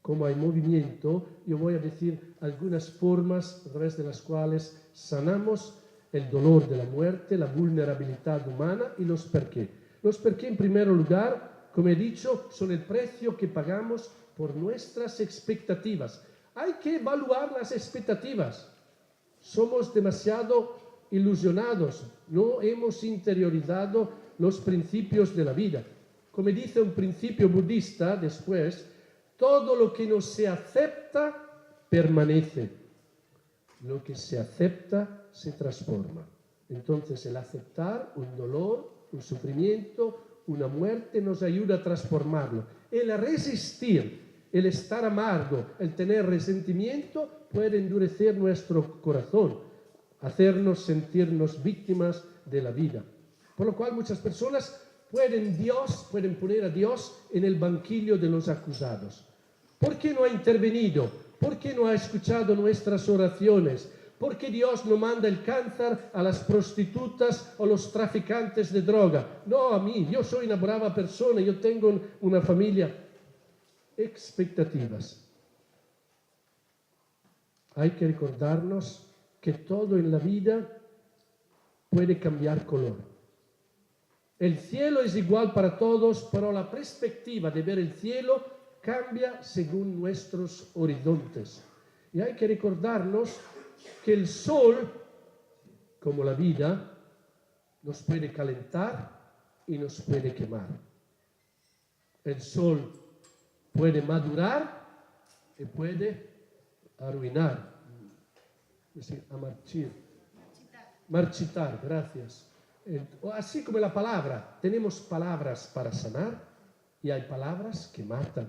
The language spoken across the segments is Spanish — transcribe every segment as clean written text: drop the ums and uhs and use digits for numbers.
como hay movimiento, yo voy a decir algunas formas a través de las cuales sanamos el dolor de la muerte, la vulnerabilidad humana y los por qué. Los por qué, en primer lugar, como he dicho, son el precio que pagamos por nuestras expectativas. Hay que evaluar las expectativas. Somos demasiado ilusionados, no hemos interiorizado los principios de la vida. Como dice un principio budista después, todo lo que no se acepta permanece. Lo que se acepta se transforma. Entonces el aceptar un dolor, un sufrimiento, una muerte nos ayuda a transformarlo. El resistir, el estar amargo, el tener resentimiento puede endurecer nuestro corazón, hacernos sentirnos víctimas de la vida. Por lo cual muchas personas pueden poner a Dios en el banquillo de los acusados. ¿Por qué no ha intervenido? ¿Por qué no ha escuchado nuestras oraciones? ¿Por qué Dios no manda el cáncer a las prostitutas o los traficantes de droga? No a mí, yo soy una brava persona, yo tengo una familia. Expectativas. Hay que recordarnos que todo en la vida puede cambiar color. El cielo es igual para todos, pero la perspectiva de ver el cielo cambia según nuestros horizontes. Y hay que recordarnos que el sol, como la vida, nos puede calentar y nos puede quemar. El sol puede madurar y puede arruinar, es decir, marchitar, gracias. Así como la palabra, tenemos palabras para sanar y hay palabras que matan.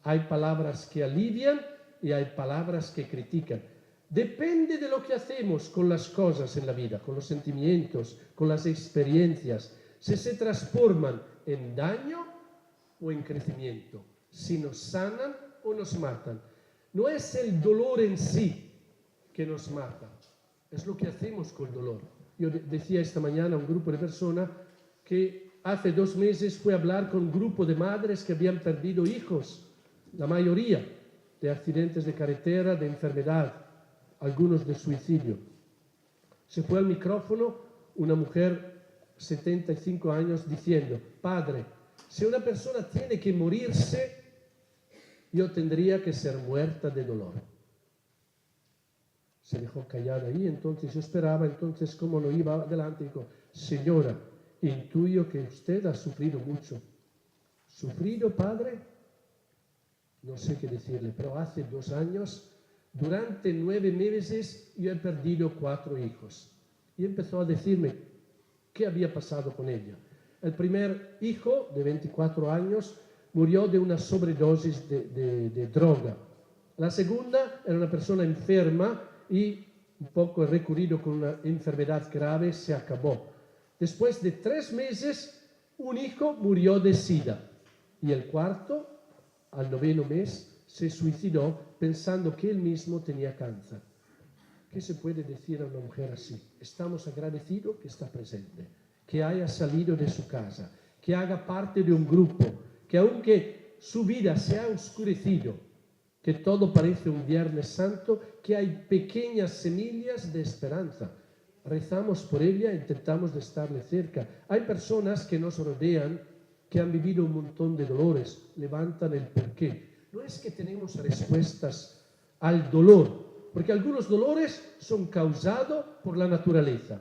Hay palabras que alivian y hay palabras que critican. Depende de lo que hacemos con las cosas en la vida, con los sentimientos, con las experiencias, si se transforman en daño o en crecimiento, si nos sanan o nos matan. No es el dolor en sí que nos mata, es lo que hacemos con el dolor. Yo decía esta mañana a un grupo de personas que hace 2 meses fue a hablar con un grupo de madres que habían perdido hijos, la mayoría de accidentes de carretera, de enfermedad, algunos de suicidio. Se fue al micrófono una mujer 75 años diciendo: padre, si una persona tiene que morirse, yo tendría que ser muerta de dolor. Se dejó callada ahí, entonces yo esperaba, entonces como no iba adelante, dijo: señora, intuyo que usted ha sufrido mucho. ¿Sufrido, padre? No sé qué decirle, pero hace 2 años, durante 9 meses, yo he perdido 4 hijos. Y empezó a decirme qué había pasado con ella. El primer hijo, de 24 años, murió de una sobredosis de droga. La segunda era una persona enferma y un poco recurrido con una enfermedad grave, se acabó. Después de 3 meses, un hijo murió de SIDA. Y el cuarto, al 9º mes, se suicidó pensando que él mismo tenía cáncer. ¿Qué se puede decir a una mujer así? Estamos agradecidos que está presente, que haya salido de su casa, que haga parte de un grupo, que aunque su vida se ha oscurecido, que todo parece un Viernes Santo, que hay pequeñas semillas de esperanza. Rezamos por ella, intentamos de estarle cerca. Hay personas que nos rodean, que han vivido un montón de dolores, levantan el porqué. No es que tenemos respuestas al dolor, porque algunos dolores son causados por la naturaleza.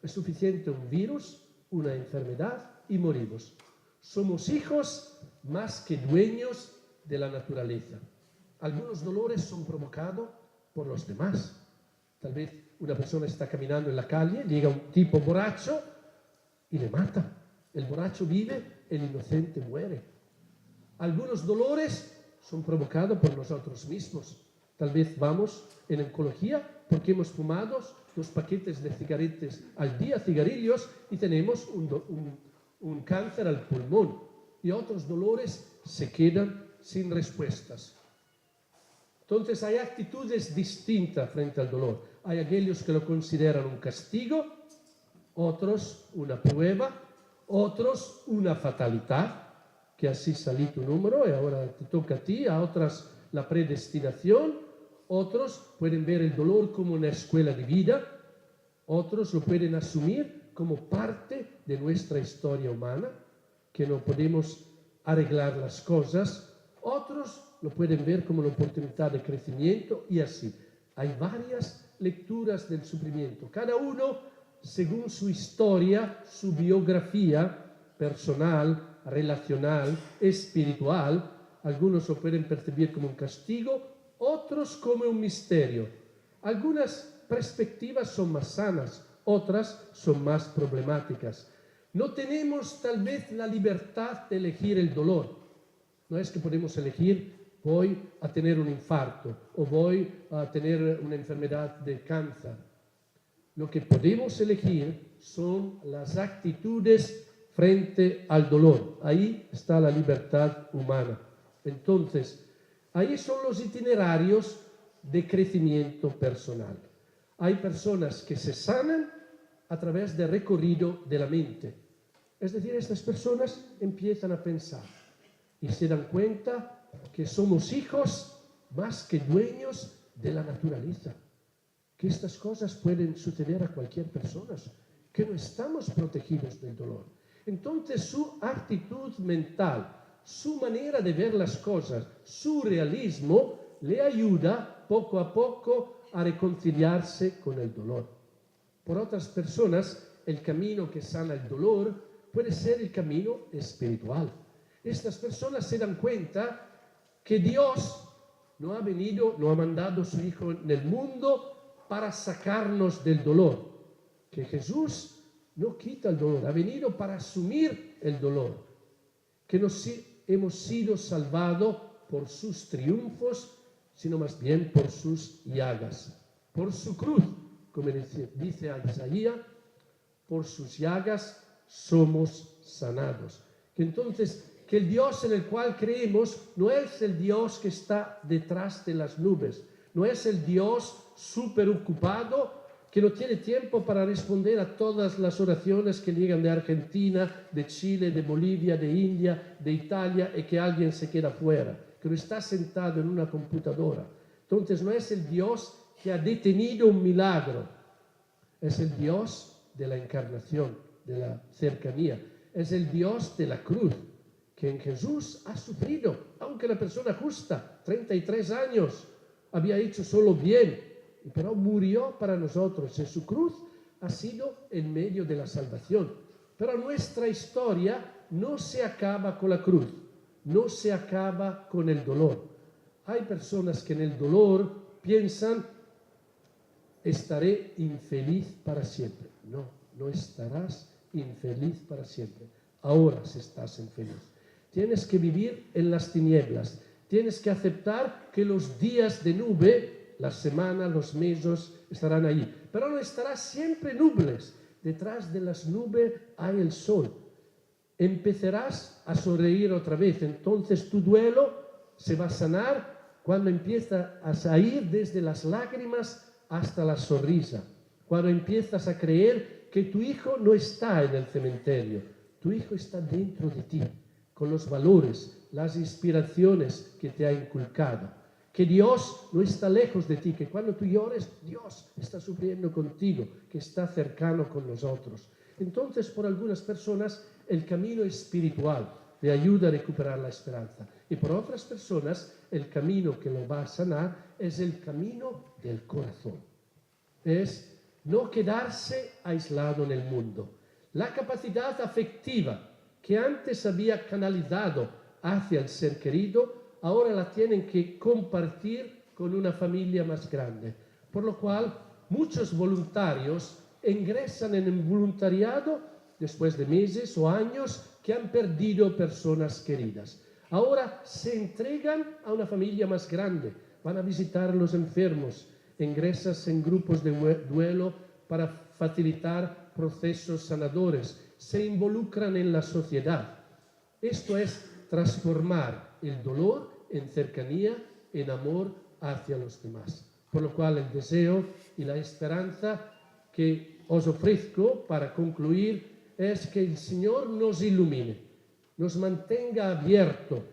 Es suficiente un virus, una enfermedad y morimos. Somos hijos más que dueños de la naturaleza. Algunos dolores son provocados por los demás. Tal vez una persona está caminando en la calle, llega un tipo borracho y le mata. El borracho vive, el inocente muere. Algunos dolores son provocados por nosotros mismos. Tal vez vamos en oncología porque hemos fumado 2 paquetes de cigarretes al día, cigarrillos, y tenemos un cáncer al pulmón. Y otros dolores se quedan sin respuestas. Entonces hay actitudes distintas frente al dolor. Hay aquellos que lo consideran un castigo, otros una prueba, otros una fatalidad, que así salí tu número y ahora te toca a ti. A otras la predestinación, otros pueden ver el dolor como una escuela de vida, otros lo pueden asumir como parte de nuestra historia humana, que no podemos arreglar las cosas, otros lo pueden ver como una oportunidad de crecimiento y así. Hay varias lecturas del sufrimiento, cada uno según su historia, su biografía personal, relacional, espiritual. Algunos lo pueden percibir como un castigo, otros como un misterio. Algunas perspectivas son más sanas, otras son más problemáticas. No tenemos tal vez la libertad de elegir el dolor. No es que podemos elegir voy a tener un infarto o voy a tener una enfermedad de cáncer. Lo que podemos elegir son las actitudes frente al dolor. Ahí está la libertad humana. Entonces, ahí son los itinerarios de crecimiento personal. Hay personas que se sanan a través del recorrido de la mente. Es decir, estas personas empiezan a pensar y se dan cuenta que somos hijos más que dueños de la naturaleza, que estas cosas pueden suceder a cualquier persona, que no estamos protegidos del dolor. Entonces su actitud mental, su manera de ver las cosas, su realismo, le ayuda poco a poco a reconciliarse con el dolor. Por otras personas, el camino que sana el dolor puede ser el camino espiritual. Estas personas se dan cuenta que Dios no ha venido, no ha mandado a su Hijo en el mundo para sacarnos del dolor, que Jesús no quita el dolor, ha venido para asumir el dolor, que hemos sido salvados por sus triunfos, sino más bien por sus llagas, por su cruz, como dice Isaías, por sus llagas somos sanados. Que entonces, que el Dios en el cual creemos no es el Dios que está detrás de las nubes, no es el Dios súper ocupado que no tiene tiempo para responder a todas las oraciones que llegan de Argentina, de Chile, de Bolivia, de India, de Italia y que alguien se queda fuera, que no está sentado en una computadora. Entonces no es el Dios que ha detenido un milagro, es el Dios de la encarnación, de la cercanía, es el Dios de la cruz, que en Jesús ha sufrido, aunque la persona justa, 33 años, había hecho solo bien, pero murió para nosotros. En su cruz ha sido en medio de la salvación. Pero nuestra historia no se acaba con la cruz, no se acaba con el dolor. Hay personas que en el dolor piensan, estaré infeliz para siempre. No, no estarás infeliz para siempre. Ahora sí estás infeliz. Tienes que vivir en las tinieblas. Tienes que aceptar que los días de nube, las semanas, los meses estarán allí. Pero no estarás siempre nubles. Detrás de las nubes hay el sol. Empezarás a sonreír otra vez. Entonces tu duelo se va a sanar cuando empieza a salir desde las lágrimas hasta la sonrisa. Cuando empiezas a creer que tu hijo no está en el cementerio. Tu hijo está dentro de ti, con los valores, las inspiraciones que te ha inculcado. Que Dios no está lejos de ti, que cuando tú llores, Dios está sufriendo contigo, que está cercano con nosotros. Entonces, por algunas personas, el camino espiritual le ayuda a recuperar la esperanza. Y por otras personas, el camino que lo va a sanar es el camino del corazón. Es no quedarse aislado en el mundo. La capacidad afectiva que antes había canalizado hacia el ser querido, ahora la tienen que compartir con una familia más grande. Por lo cual, muchos voluntarios ingresan en el voluntariado después de meses o años que han perdido personas queridas. Ahora se entregan a una familia más grande, van a visitar a los enfermos, ingresas en grupos de duelo para facilitar procesos sanadores, se involucran en la sociedad. Esto es transformar el dolor en cercanía, en amor hacia los demás. Por lo cual el deseo y la esperanza que os ofrezco para concluir es que el Señor nos ilumine, nos mantenga abierto,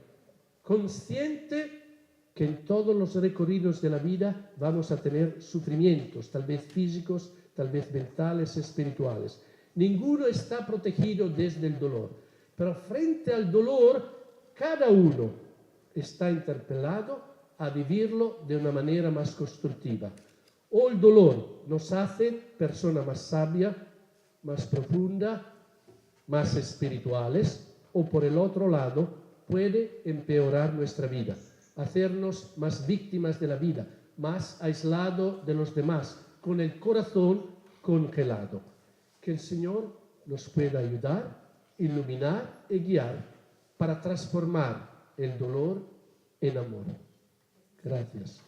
consciente que en todos los recorridos de la vida vamos a tener sufrimientos, tal vez físicos, tal vez mentales, espirituales. Ninguno está protegido desde el dolor, pero frente al dolor, cada uno está interpelado a vivirlo de una manera más constructiva. O el dolor nos hace persona más sabia, más profunda, más espirituales, o por el otro lado puede empeorar nuestra vida, hacernos más víctimas de la vida, más aislado de los demás, con el corazón congelado. Que el Señor nos pueda ayudar, iluminar y guiar para transformar el dolor en amor. Gracias.